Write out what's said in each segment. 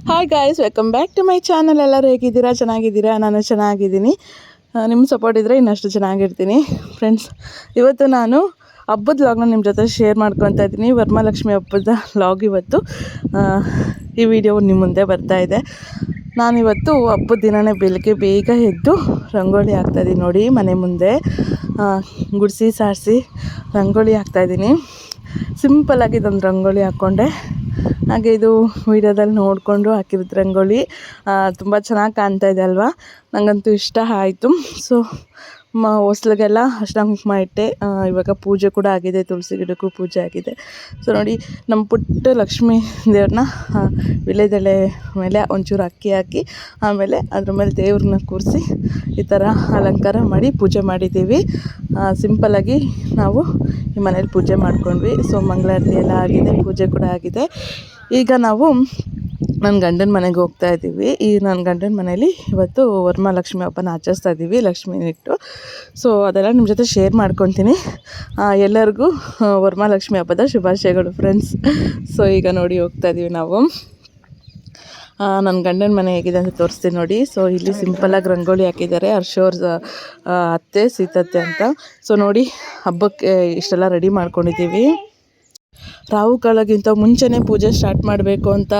Hi guys, welcome back to my channel. ಎಲ್ಲರೂ ಹೇಗಿದ್ದೀರಾ? ಚೆನ್ನಾಗಿದ್ದೀರಾ? ನಾನು ಚೆನ್ನಾಗಿದ್ದೀನಿ. ನಿಮ್ಮ ಸಪೋರ್ಟ್ ಇದ್ದರೆ ಇನ್ನಷ್ಟು ಚೆನ್ನಾಗಿರ್ತೀನಿ ಫ್ರೆಂಡ್ಸ್. ಇವತ್ತು ನಾನು ಹಬ್ಬದ ವ್ಲಾಗ್ನ ನಿಮ್ಮ ಜೊತೆ ಶೇರ್ ಮಾಡ್ಕೊತಾ ಇದ್ದೀನಿ. ವರಮಹಾಲಕ್ಷ್ಮಿ ಹಬ್ಬದ ವ್ಲಾಗ್ ಇವತ್ತು ಈ ವಿಡಿಯೋ ನಿಮ್ಮ ಮುಂದೆ ಬರ್ತಾಯಿದೆ. ನಾನಿವತ್ತು ಹಬ್ಬದ ದಿನವೇ ಬೆಳಗ್ಗೆ ಬೇಗ ಎದ್ದು ರಂಗೋಲಿ ಹಾಕ್ತಾಯಿದ್ದೀನಿ. ನೋಡಿ, ಮನೆ ಮುಂದೆ ಗುಡಿಸಿ ಸಾರಿಸಿ ರಂಗೋಲಿ ಹಾಕ್ತಾಯಿದ್ದೀನಿ. ಸಿಂಪಲ್ಲಾಗಿ ಇದೊಂದು ರಂಗೋಲಿ ಹಾಕ್ಕೊಂಡೆ. ಹಾಗೆ ಇದು ವೀಡಿಯೋದಲ್ಲಿ ನೋಡಿಕೊಂಡು ಹಾಕಿರೋದು ರಂಗೋಲಿ ತುಂಬ ಚೆನ್ನಾಗಿ ಕಾಣ್ತಾ ಇದೆ ಅಲ್ವಾ? ನನಗಂತೂ ಇಷ್ಟ ಆಯಿತು. ಸೊ ಹೊಸ್ಲಿಗೆಲ್ಲ ಅರ್ಶಿನ ಕುಂಕುಮ ಇಟ್ಟೆ. ಇವಾಗ ಪೂಜೆ ಕೂಡ ಆಗಿದೆ, ತುಳಸಿ ಗಿಡಕ್ಕೂ ಪೂಜೆ ಆಗಿದೆ. ಸೊ ನೋಡಿ, ನಮ್ಮ ಪುಟ್ಟ ಲಕ್ಷ್ಮೀ ದೇವ್ರನ್ನ ವಿಳ್ಯದೆಲೆ ಮೇಲೆ ಒಂಚೂರು ಅಕ್ಕಿ ಹಾಕಿ ಆಮೇಲೆ ಅದ್ರ ಮೇಲೆ ದೇವ್ರನ್ನ ಕೂರಿಸಿ ಈ ಥರ ಅಲಂಕಾರ ಮಾಡಿ ಪೂಜೆ ಮಾಡಿದ್ದೀವಿ. ಸಿಂಪಲ್ಲಾಗಿ ನಾವು ಈ ಮನೇಲಿ ಪೂಜೆ ಮಾಡ್ಕೊಂಡ್ವಿ. ಸೊ ಮಂಗಳಾರತಿ ಎಲ್ಲ ಆಗಿದೆ, ಪೂಜೆ ಕೂಡ ಆಗಿದೆ. ಈಗ ನಾವು ನನ್ನ ಗಂಡನ ಮನೆಗೆ ಹೋಗ್ತಾ ಇದ್ದೀವಿ. ಈ ನನ್ನ ಗಂಡನ ಮನೇಲಿ ಇವತ್ತು ವರಮಹಾಲಕ್ಷ್ಮಿ ಹಬ್ಬನ ಆಚರಿಸ್ತಾ ಇದ್ದೀವಿ, ಲಕ್ಷ್ಮೀನಿಟ್ಟು. ಸೊ ಅದೆಲ್ಲ ನಿಮ್ಮ ಜೊತೆ ಶೇರ್ ಮಾಡ್ಕೊತೀನಿ. ಎಲ್ಲರಿಗೂ ವರಮಹಾಲಕ್ಷ್ಮಿ ಹಬ್ಬದ ಶುಭಾಶಯಗಳು ಫ್ರೆಂಡ್ಸ್. ಸೊ ಈಗ ನೋಡಿ ಹೋಗ್ತಾ ಇದ್ದೀವಿ ನಾವು. ನನ್ನ ಗಂಡನ ಮನೆ ಹೇಗಿದೆ ಅಂತ ತೋರಿಸ್ತೀನಿ ನೋಡಿ. ಸೊ ಇಲ್ಲಿ ಸಿಂಪಲ್ಲಾಗಿ ರಂಗೋಲಿ ಹಾಕಿದ್ದಾರೆ, ಹರ್ಷವ್ರ ಅತ್ತೆ ಸೀತತ್ತೆ ಅಂತ. ಸೊ ನೋಡಿ, ಹಬ್ಬಕ್ಕೆ ಇಷ್ಟೆಲ್ಲ ರೆಡಿ ಮಾಡ್ಕೊಂಡಿದ್ದೀವಿ. ರಾಹು ಕಾಲಕ್ಕಿಂತ ಮುಂಚೆನೇ ಪೂಜೆ ಸ್ಟಾರ್ಟ್ ಮಾಡಬೇಕು ಅಂತ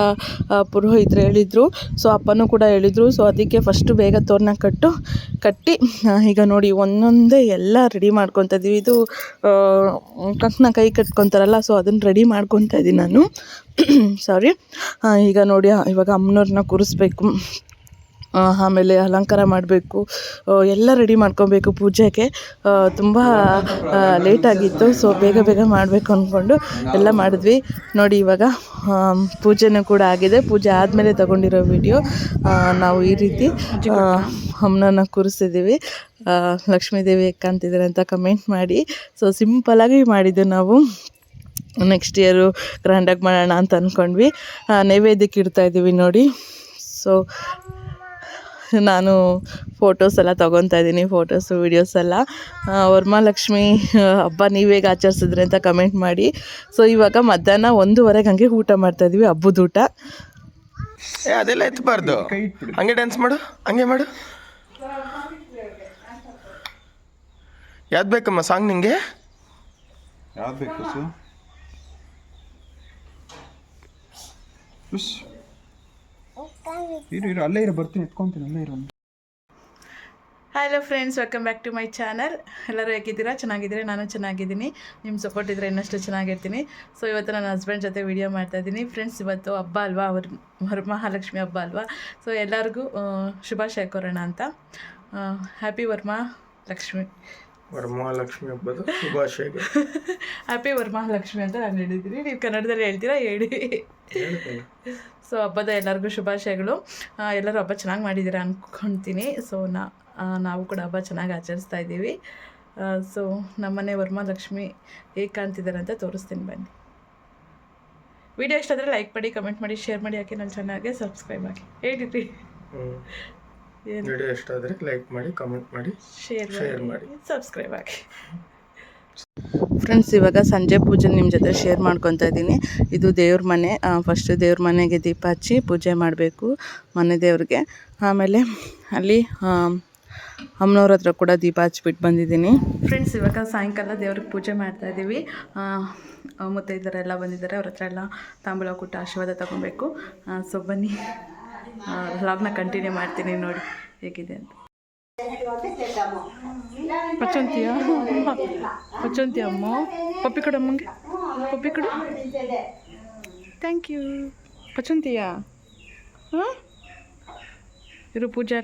ಪುರೋಹಿತರು ಹೇಳಿದರು. ಸೊ ಅಪ್ಪನೂ ಕೂಡ ಹೇಳಿದರು. ಸೊ ಅದಕ್ಕೆ ಫಸ್ಟು ಬೇಗ ತೋರಣ ಕಟ್ಟಿ ಈಗ ನೋಡಿ ಒಂದೊಂದೇ ಎಲ್ಲ ರೆಡಿ ಮಾಡ್ಕೊತಾ ಇದ್ದೀವಿ. ಇದು ಕಂಕಣ ಕೈ ಕಟ್ಕೊತಾರಲ್ಲ, ಸೊ ಅದನ್ನು ರೆಡಿ ಮಾಡ್ಕೊತಾ ಇದ್ದೀನಿ ನಾನು. ಸಾರಿ. ಈಗ ನೋಡಿ, ಇವಾಗ ಅಮ್ಮನವ್ರನ್ನ ಕೂರಿಸ್ಬೇಕು, ಆಮೇಲೆ ಅಲಂಕಾರ ಮಾಡಬೇಕು, ಎಲ್ಲ ರೆಡಿ ಮಾಡ್ಕೊಬೇಕು ಪೂಜೆಗೆ. ತುಂಬ ಲೇಟಾಗಿತ್ತು. ಸೊ ಬೇಗ ಮಾಡಬೇಕು ಅಂದ್ಕೊಂಡು ಎಲ್ಲ ಮಾಡಿದ್ವಿ. ನೋಡಿ, ಇವಾಗ ಪೂಜೆನೂ ಕೂಡ ಆಗಿದೆ. ಪೂಜೆ ಆದಮೇಲೆ ತಗೊಂಡಿರೋ ವಿಡಿಯೋ. ನಾವು ಈ ರೀತಿ ಅಮ್ಮನನ್ನ ಕೂರಿಸ್ತಿದ್ದೀವಿ. ಲಕ್ಷ್ಮೀದೇವಿ ಕಾಣ್ತಿದ್ದಾರೆ ಅಂತ ಕಮೆಂಟ್ ಮಾಡಿ. ಸೊ ಸಿಂಪಲ್ಲಾಗಿ ಮಾಡಿದ್ದು ನಾವು. ನೆಕ್ಸ್ಟ್ ಇಯರು ಗ್ರ್ಯಾಂಡಾಗಿ ಮಾಡೋಣ ಅಂತ ಅಂದ್ಕೊಂಡ್ವಿ. ನೈವೇದ್ಯಕ್ಕೆ ಇಡ್ತಾಯಿದ್ದೀವಿ ನೋಡಿ. ಸೊ ನಾನು ಫೋಟೋಸ್ ಎಲ್ಲ ತೊಗೊತಾ ಇದ್ದೀನಿ, ಫೋಟೋಸು ವೀಡಿಯೋಸ್ ಎಲ್ಲ. ವರಮಹಾಲಕ್ಷ್ಮಿ ಹಬ್ಬ ನೀವು ಹೇಗೆ ಆಚರಿಸಿದ್ರಿ ಅಂತ ಕಮೆಂಟ್ ಮಾಡಿ. ಸೊ ಇವಾಗ ಮಧ್ಯಾಹ್ನ 1:30 ಹಂಗೆ ಊಟ ಮಾಡ್ತಾಯಿದ್ವಿ, ಹಬ್ಬದ ಊಟ. ಅದೆಲ್ಲ ಎತ್ತಬಾರ್ದು, ಹಂಗೆ ಡ್ಯಾನ್ಸ್ ಮಾಡು, ಹಂಗೆ ಮಾಡು. ಯಾವ್ದು ಬೇಕಮ್ಮ ಸಾಂಗ್ ನಿಂಗೆ? ಯಾವ್ದು ಬೇಕು ಇರು ಅಲ್ಲೇ ಇರೋ, ಬರ್ತೀನಿ, ಎತ್ಕೊತೀನಿ, ಅಲ್ಲೇ ಇರೋ. Hello friends, welcome back to my channel. ಎಲ್ಲರೂ ಹೇಗಿದ್ದೀರಾ? ಚೆನ್ನಾಗಿದ್ದೀರಾ? ನಾನು ಚೆನ್ನಾಗಿದ್ದೀನಿ. ನಿಮ್ಮ ಸಪೋರ್ಟ್ ಇದ್ದರೆ ಇನ್ನಷ್ಟು ಚೆನ್ನಾಗಿರ್ತೀನಿ. ಸೊ ಇವತ್ತು ನನ್ನ ಹಸ್ಬೆಂಡ್ ಜೊತೆ ವೀಡಿಯೋ ಮಾಡ್ತಾಯಿದ್ದೀನಿ ಫ್ರೆಂಡ್ಸ್. ಇವತ್ತು ಹಬ್ಬ ಅಲ್ವಾ, ವರಮಹಾಲಕ್ಷ್ಮಿ ಹಬ್ಬ ಅಲ್ವಾ. ಸೊ ಎಲ್ಲರಿಗೂ ಶುಭಾಶಯ ಕೋರೋಣ ಅಂತ. ಹ್ಯಾಪಿ ವರಮಹಾಲಕ್ಷ್ಮಿ ಹಬ್ಬದ ಶುಭಾಶಯಗಳು. ಹ್ಯಾಪಿ ವರಮಹಾಲಕ್ಷ್ಮಿ ಅಂತ ನಾನು ಹೇಳಿದ್ದೀನಿ. ನೀವು ಕನ್ನಡದಲ್ಲಿ ಹೇಳ್ತೀರಾ? ಹೇಳಿ. ಸೊ ಹಬ್ಬದ ಎಲ್ಲರಿಗೂ ಶುಭಾಶಯಗಳು. ಎಲ್ಲರೂ ಹಬ್ಬ ಚೆನ್ನಾಗಿ ಮಾಡಿದ್ದೀರಾ ಅಂದ್ಕೊಳ್ತೀನಿ. ಸೊ ನಾವು ಕೂಡ ಹಬ್ಬ ಚೆನ್ನಾಗಿ ಆಚರಿಸ್ತಾ ಇದ್ದೀವಿ. ಸೊ ನಮ್ಮನೆ ವರಮಹಾಲಕ್ಷ್ಮಿ ಹೇಗೆ ಕಾಣ್ತಿದ್ದಾರೆ ಅಂತ ತೋರಿಸ್ತೀನಿ ಬನ್ನಿ. ವಿಡಿಯೋ ಇಷ್ಟ ಆದರೆ ಲೈಕ್ ಮಾಡಿ, ಕಮೆಂಟ್ ಮಾಡಿ, ಶೇರ್ ಮಾಡಿ, ಯಾಕೆ ನನ್ನ ಚಾನಲ್ಗೆ ಸಬ್ಸ್ಕ್ರೈಬ್ ಆಗಿ. ಹೇಳಿರಿ. ವಿಡಿಯೋ ಇಷ್ಟ ಆದರೆ ಲೈಕ್ ಮಾಡಿ, ಕಮೆಂಟ್ ಮಾಡಿ, ಶೇರ್ ಮಾಡಿ, ಸಬ್ಸ್ಕ್ರೈಬ್ ಆಗಿ. ಫ್ರೆಂಡ್ಸ್, ಇವಾಗ ಸಂಜೆ ಪೂಜೆ ನಿಮ್ಮ ಜೊತೆ ಶೇರ್ ಮಾಡ್ಕೊತಾ ಇದ್ದೀನಿ. ಇದು ದೇವ್ರ ಮನೆ. ಫಸ್ಟು ದೇವ್ರ ಮನೆಗೆ ದೀಪ ಹಚ್ಚಿ ಪೂಜೆ ಮಾಡಬೇಕು, ಮನೆ ದೇವ್ರಿಗೆ. ಆಮೇಲೆ ಅಲ್ಲಿ ಅಮ್ಮನವ್ರ ಹತ್ರ ಕೂಡ ದೀಪ ಹಚ್ಬಿಟ್ಟು ಬಂದಿದ್ದೀನಿ. ಫ್ರೆಂಡ್ಸ್, ಇವಾಗ ಸಾಯಂಕಾಲ ದೇವ್ರಿಗೆ ಪೂಜೆ ಮಾಡ್ತಾಯಿದ್ದೀವಿ. ಮುತ್ತೈದರೆಲ್ಲ ಬಂದಿದ್ದಾರೆ, ಅವ್ರ ಹತ್ರ ಎಲ್ಲ ತಾಂಬೂಲ ಕೊಟ್ಟು ಆಶೀರ್ವಾದ ತೊಗೊಬೇಕು. ಸೊ ಬನ್ನಿ, ವ್ಲಾಗ್ನ ಕಂಟಿನ್ಯೂ ಮಾಡ್ತೀನಿ. ನೋಡಿ ಹೇಗಿದೆ ಅಂತ. ಪಚ್ಚಂತಿಯ ಅಮ್ಮ, ಪಪ್ಪಿ ಕೊಡು ಅಮ್ಮಂಗೆ, ಪಪ್ಪಿ ಕೊಡು. Thank you. ಪಚ್ಚಂತಿಯ ಹಾಂ, ಇರು ಪೂಜಾ.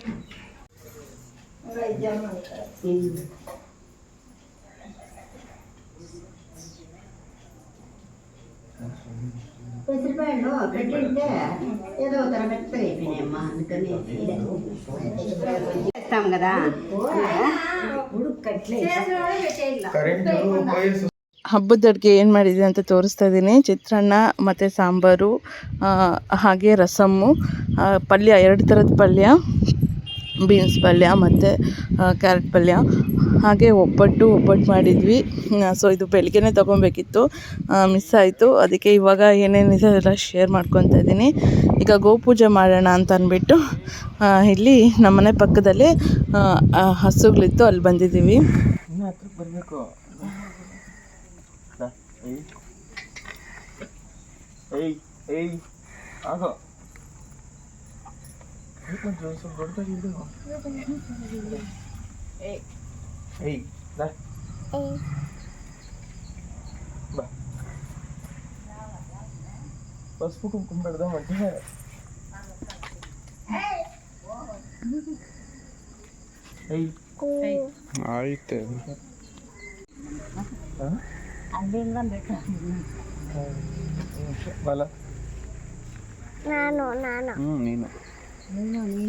ಹಬ್ಬದ ಅಡುಗೆ ಏನು ಮಾಡಿದ್ದೀನಿ ಅಂತ ತೋರಿಸ್ತಾ ಇದ್ದೀನಿ. ಚಿತ್ರಾನ್ನ ಮತ್ತು ಸಾಂಬಾರು, ಹಾಗೆ ರಸಮ್ಮು, ಪಲ್ಯ, 2 ಥರದ ಪಲ್ಯ, ಬೀನ್ಸ್ ಪಲ್ಯ ಮತ್ತು ಕ್ಯಾರೆಟ್ ಪಲ್ಯ, ಹಾಗೆ ಒಬ್ಬಟ್ಟು ಮಾಡಿದ್ವಿ. ಸೊ ಇದು ಬೆಳಗ್ಗೆನೇ ತೊಗೊಬೇಕಿತ್ತು, ಮಿಸ್ ಆಯಿತು. ಅದಕ್ಕೆ ಇವಾಗ ಏನೇನಿದೆ ಎಲ್ಲ ಶೇರ್ ಮಾಡ್ಕೊತಾ ಇದ್ದೀನಿ. ಈಗ ಗೋಪೂಜೆ ಮಾಡೋಣ ಅಂತ ಅಂದ್ಬಿಟ್ಟು ಇಲ್ಲಿ ನಮ್ಮನೆ ಪಕ್ಕದಲ್ಲೇ ಹಸುಗಳಿತ್ತು, ಅಲ್ಲಿ ಬಂದಿದ್ದೀವಿ. ಇನ್ನೂ ಹತ್ರಕ್ಕೆ ಬರಬೇಕು. ಏಯ್ ಆಗೋ ಸ್ವಲ್ಪ ದೊಡ್ಡದಾಗಿದ್ದು. ಏಯ್ ಬಾ ಪಸುಪು ಕುಂಕುಮ ಬೆಳೆದ ಮಧ್ಯ ಆಯ್ತು ಬಲ ನೀನು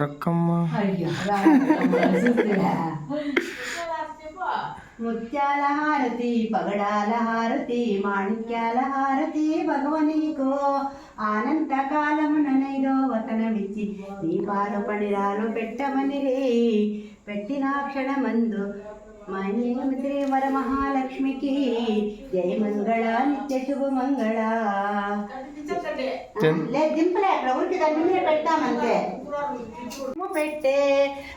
రకమ్మ ముత్యాల హారతి పగడాల హారతి మాణిక్యాల హారతి భగవనీకో ఆనంత కాలముననైదో వతనమిచ్చి నీ పాలు పడిరాలు పెట్టమని రే పెట్టిన క్షణమందు మణిముద్రే వరమహాలక్ష్మికి జయ మంగళ నిత్య శుభ మంగళ. దింపలే అక్కడ ఊరికి దాని మీద పెట్టామంతే. పెట్టే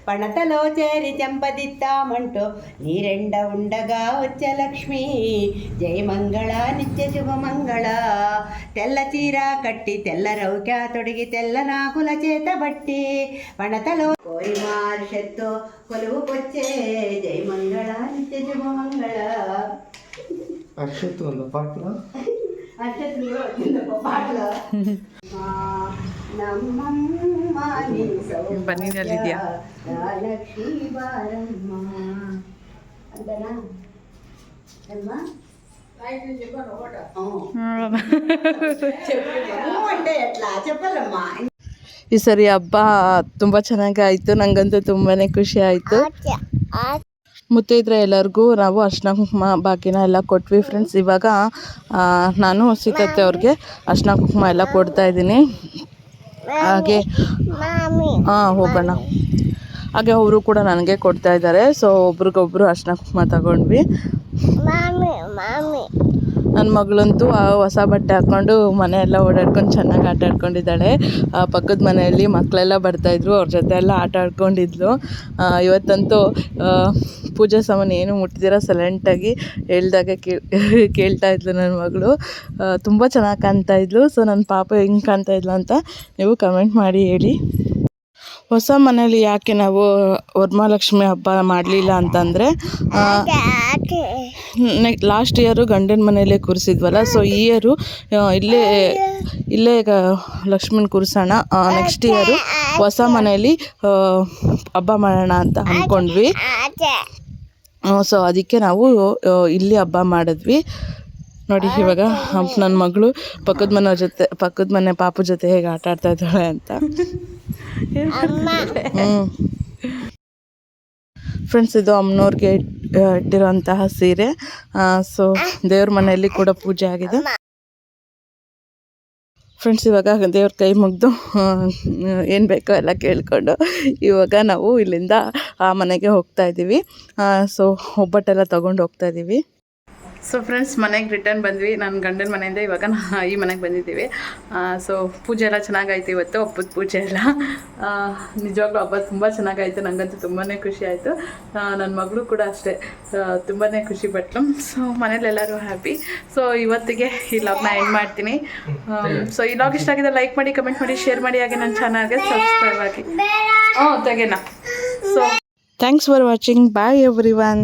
పణతలో చేరి చెంపదిద్దామంటూ నీరెండ ఉండగా వచ్చే లక్ష్మి జయ మంగళ నిత్య శుభ మంగళ. తెల్ల చీర కట్టి తెల్ల రౌక్య తొడిగి తెల్ల నాకుల చేత బట్టి పణతలో కోరి మార్షెత్తో కొలువుకొచ్చే జయ మంగళ నిత్య శుభ మంగళ. ಅಕ್ಷತ್ತು ಒಂದು ಪಾಟ್ಲ ಅಕ್ಷತ್ರು ಪಾಟಲು ನಮ್ಮಮ್ಮ ಬನ್ನಿನಲ್ಲಿದ್ಯಾ ಲಕ್ಷ್ಮೀ ಬಾರಮ್ಮ ಅಂತನಾ ಅಮ್ಮ అంటే ఎట్లా చెప్పాలమ్మా. ಈ ಸರಿ ಹಬ್ಬ ತುಂಬ ಚೆನ್ನಾಗಿ ಆಯಿತು, ನನಗಂತೂ ತುಂಬಾ ಖುಷಿ ಆಯಿತು. ಮುತ್ತೈದ್ರೆ ಎಲ್ಲರಿಗೂ ನಾವು ಅರ್ಶಿನ ಕುಂಕುಮ ಬಾಕಿನ ಎಲ್ಲ ಕೊಟ್ವಿ ಫ್ರೆಂಡ್ಸ್. ಇವಾಗ ನಾನು ಸೀತತ್ತೆ ಅವ್ರಿಗೆ ಅರ್ಶಿನ ಕುಂಕುಮ ಎಲ್ಲ ಕೊಡ್ತಾಯಿದ್ದೀನಿ. ಹಾಗೆ ಹೋಗೋಣ. ಹಾಗೆ ಅವರು ಕೂಡ ನನಗೆ ಕೊಡ್ತಾ ಇದ್ದಾರೆ. ಸೊ ಒಬ್ರಿಗೊಬ್ರು ಅರ್ಶಿನ ಕುಂಕುಮ ತಗೊಂಡ್ವಿ. ನನ್ನ ಮಗಳಂತೂ ಹೊಸ ಬಟ್ಟೆ ಹಾಕ್ಕೊಂಡು ಮನೆಯೆಲ್ಲ ಓಡಾಡ್ಕೊಂಡು ಚೆನ್ನಾಗಿ ಆಟ ಆಡ್ಕೊಂಡಿದ್ದಾಳೆ. ಪಕ್ಕದ ಮನೆಯಲ್ಲಿ ಮಕ್ಕಳೆಲ್ಲ ಬರ್ತಾಯಿದ್ರು, ಅವ್ರ ಜೊತೆ ಎಲ್ಲ ಆಟ ಆಡ್ಕೊಂಡಿದ್ಲು. ಇವತ್ತಂತೂ ಪೂಜೆ ಸಾಮಾನು ಏನು ಮುಟ್ಟಿದಿರ ಸೈಲೆಂಟಾಗಿ ಹೇಳ್ದಾಗೆ ಕೇಳ್ತಾ ಇದ್ಲು ನನ್ನ ಮಗಳು. ತುಂಬ ಚೆನ್ನಾಗಿ ಕಾಣ್ತಾ ಇದ್ಲು. ಸೊ ನನ್ನ ಪಾಪ ಹೆಂಗೆ ಕಾಣ್ತಾ ಇದ್ಲು ಅಂತ ನೀವು ಕಮೆಂಟ್ ಮಾಡಿ ಹೇಳಿ. ಹೊಸ ಮನೇಲಿ ಯಾಕೆ ನಾವು ವರಮಹಾಲಕ್ಷ್ಮಿ ಹಬ್ಬ ಮಾಡಲಿಲ್ಲ ಅಂತಂದರೆ, ಲಾಸ್ಟ್ ಇಯರು ಗಂಡನ ಮನೆಯಲ್ಲೇ ಕೂರಿಸಿದ್ವಲ್ಲ. ಸೊ ಈ ಇಯರು ಇಲ್ಲೇ ಲಕ್ಷ್ಮೀನ ಕೂರಿಸೋಣ. ನೆಕ್ಸ್ಟ್ ಇಯರು ಹೊಸ ಮನೆಯಲ್ಲಿ ಹಬ್ಬ ಮಾಡೋಣ ಅಂತ ಅಂದ್ಕೊಂಡ್ವಿ. ಸೊ ಅದಕ್ಕೆ ನಾವು ಇಲ್ಲಿ ಹಬ್ಬ ಮಾಡಿದ್ವಿ. ನೋಡಿ ಇವಾಗ ನನ್ನ ಮಗಳು ಪಕ್ಕದ ಮನೆ ಪಾಪು ಜೊತೆ ಹೇಗೆ ಆಟ ಆಡ್ತಾ ಇದ್ದಾಳೆ ಅಂತ. ಫ್ರೆಂಡ್ಸ್, ಇದು ಅಮ್ಮನವ್ರಿಗೆ ಇಟ್ಟಿರೋಂತಹ ಸೀರೆ. ಸೊ ದೇವ್ರ ಮನೆಯಲ್ಲಿ ಕೂಡ ಪೂಜೆ ಆಗಿದೆ ಫ್ರೆಂಡ್ಸ್. ಇವಾಗ ದೇವ್ರ ಕೈ ಮುಗಿದು ಏನು ಬೇಕೋ ಎಲ್ಲ ಕೇಳಿಕೊಂಡು ಇವಾಗ ನಾವು ಇಲ್ಲಿಂದ ಆ ಮನೆಗೆ ಹೋಗ್ತಾ ಇದ್ದೀವಿ. ಸೊ ಒಬ್ಬಟ್ಟೆಲ್ಲ ತೊಗೊಂಡು ಹೋಗ್ತಾ ಇದ್ದೀವಿ. ಸೊ ಫ್ರೆಂಡ್ಸ್, ಮನೆಗೆ ರಿಟರ್ನ್ ಬಂದ್ವಿ. ನನ್ನ ಗಂಡನ ಮನೆಯಿಂದ ಇವಾಗ ಈ ಮನೆಗೆ ಬಂದಿದ್ದೀವಿ. ಸೊ ಪೂಜೆ ಎಲ್ಲ ಚೆನ್ನಾಗಾಯ್ತು ಇವತ್ತು, ಹಬ್ಬದ ಪೂಜೆ ಎಲ್ಲ. ನಿಜವಾಗ್ಲೂ ಹಬ್ಬ ತುಂಬ ಚೆನ್ನಾಗಾಯಿತು. ನನಗಂತೂ ತುಂಬಾ ಖುಷಿ ಆಯಿತು. ನನ್ನ ಮಗಳು ಕೂಡ ಅಷ್ಟೇ ತುಂಬಾ ಖುಷಿ ಪಟ್ಲು. ಸೊ ಮನೇಲಿ ಎಲ್ಲರೂ ಹ್ಯಾಪಿ. ಸೊ ಇವತ್ತಿಗೆ ಈ ಲಾಗ್ನ ಎಂಡ್ ಮಾಡ್ತೀನಿ. ಸೊ ಈ ಲಾಗ್ ಇಷ್ಟ ಆಗಿದೆ ಲೈಕ್ ಮಾಡಿ, ಕಮೆಂಟ್ ಮಾಡಿ, ಶೇರ್ ಮಾಡಿ. ಹಾಗೆ ನನ್ನ ಚಾನಲ್ಗೆ ಸಬ್ಸ್ಕ್ರೈಬ್ ಆಗಿ. ತೆಗೆನಾ. So thanks for watching. Bye every one.